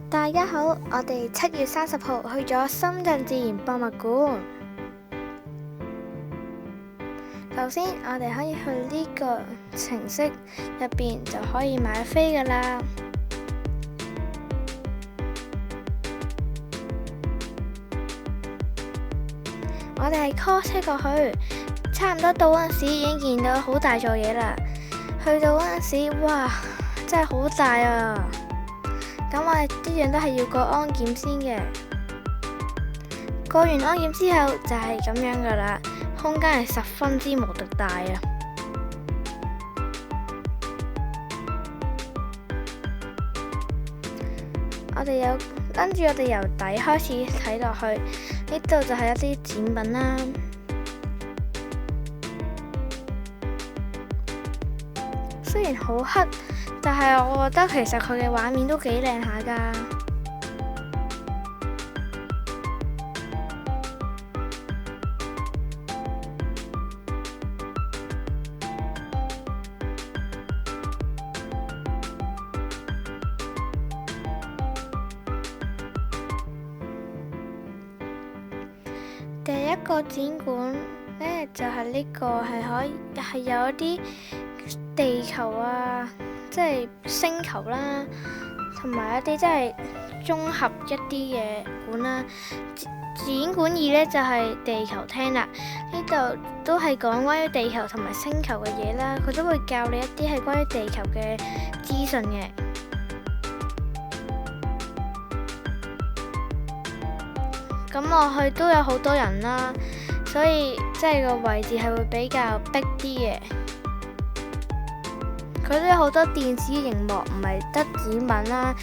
大家好，我哋7月30號去咗深圳自然博物館。首先，我哋可以去呢個程式入邊就可以買飛噶啦。我哋係 call 車過去，差唔多到嗰陣時已經見到好大座嘢啦。去到嗰陣時，哇，真係好大啊！咁我哋啲樣都係要過安檢先嘅。過完安檢之後就係咁樣噶啦，空間係十分之無敵大啊！跟住我哋由底開始睇落去，呢度就係一啲展品啦。雖然好黑，但係我覺得其實佢嘅畫面都幾靚下噶。第一個展館呢，就係呢個係有一啲地球啊，即係星球啦，同埋一啲即係綜合一啲嘅館啦。展館2呢，就係地球廳啦，呢度都係講關於地球同埋星球嘅嘢啦，佢都會教你一啲係關於地球嘅資訊嘅。咁落去都有好多人啦，所以即係個位置係會比較逼啲嘅。佢都有好多電子熒幕，唔係得展品啦，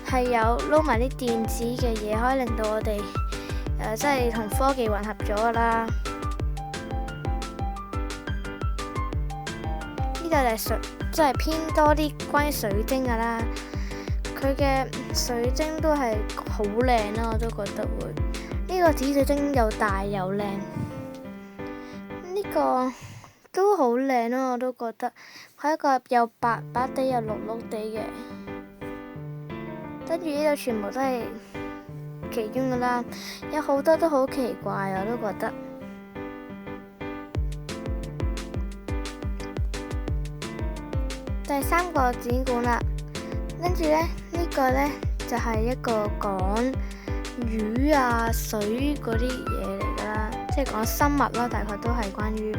係有撈埋啲電子嘅嘢，可以令到我哋即係同科技混合咗噶啦。呢度就即係偏多啲關於水晶噶啦，佢嘅水晶都係好靚啦，我都覺得會。呢個紫水晶又大又靚，呢個都好靚咯，我都覺得佢一個又白白地又綠綠地嘅，跟住呢度全部都係奇觀噶啦，有好多都好奇怪，我都覺得。第3個展館啦，跟住呢個呢，就係一個講魚啊、水嗰啲嘢嚟噶啦，即係講生物啦，大概都係關於。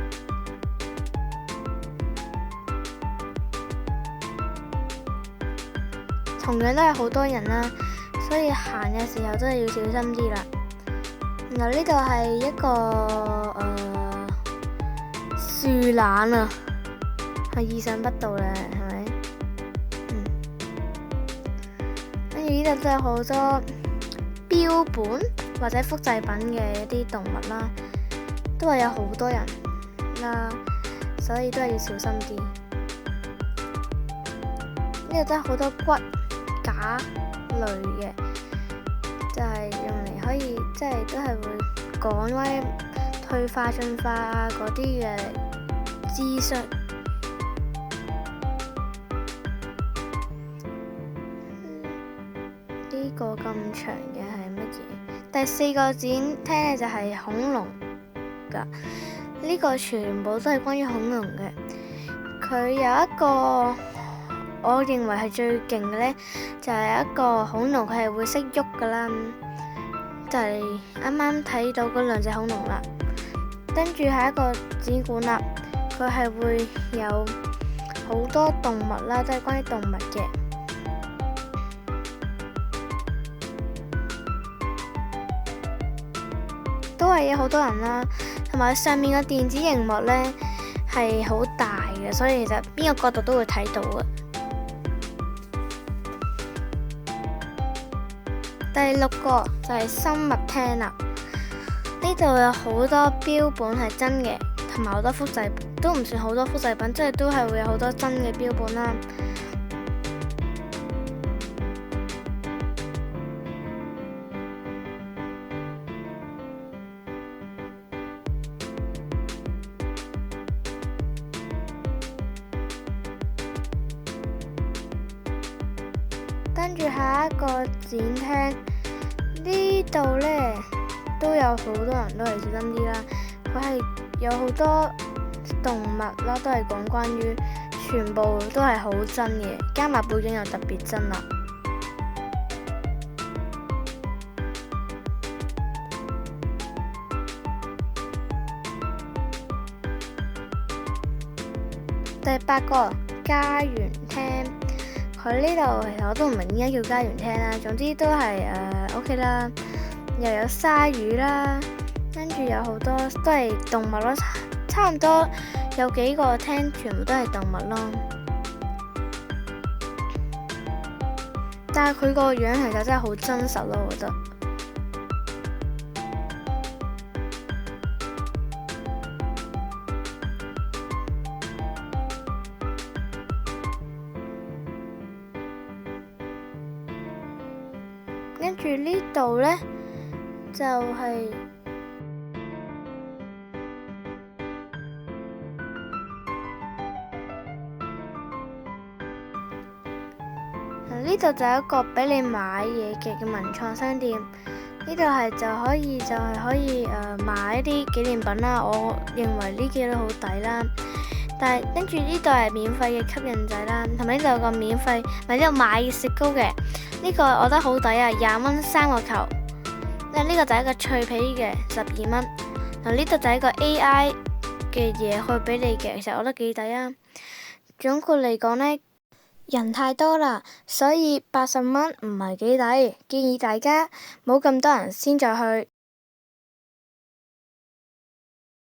同樣都係好多人啦，所以行嘅時候真係要小心啲啦。然後呢度係一個樹懶啊，係意想不到咧，係咪？跟住呢度都有好多標本或者複製品嘅一啲動物啦，都係有好多人啦，所以都係要小心啲。呢度都係好多骨架類嘅，就係用嚟可以即係都係會講關於退化進化啊嗰啲嘅資訊。呢個咁長嘅係乜嘢？第4個展廳呢就係恐龍噶，呢個全部都係關於恐龍嘅。佢有一個我認為係最勁嘅呢，就係一個恐龍，佢係會識喐噶啦，就係啱啱睇到嗰2隻恐龍啦。跟住係一個展館啦，佢係會有好多動物啦，都係關於動物嘅。都係有好多人啦，同埋上面個電子熒幕呢係好大嘅，所以其實邊個角度都會睇到嘅。第6個就係生物廳啦，呢度有好多標本係真嘅，同埋好多複製品，都唔算好多複製品，即係都係會有好多真嘅標本啦。跟住下一個展廳，呢度呢都有好多人都係小心啲啦。佢係有好多動物啦，都係講關於，全部都係好真嘅，加埋背景又特別真啦。第8個家園廳，佢呢度其實我都唔明點解叫家園廳啦。總之都係OK 啦，又有鯊魚啦，跟住有好多都係動物咯，差唔多有幾個廳全部都係動物咯。但係佢個樣其實真係好真實咯，我覺得。跟住呢度呢，就係呢度就有一個俾你買嘢嘅文創商店。呢度係就可以買一啲紀念品啦。我認為呢幾樣好抵啦。但係跟住呢度係免費嘅吸引仔啦，同埋呢度有個免費咪呢度買雪糕嘅。呢個我覺得好抵啊，20蚊3個球。呢個就係一個脆皮嘅12蚊。呢度就係一個 AI 嘅嘢去俾你嘅，其實我覺得幾抵啊。總括嚟講呢，人太多啦，所以80蚊唔係幾抵，建議大家冇咁多人先再去。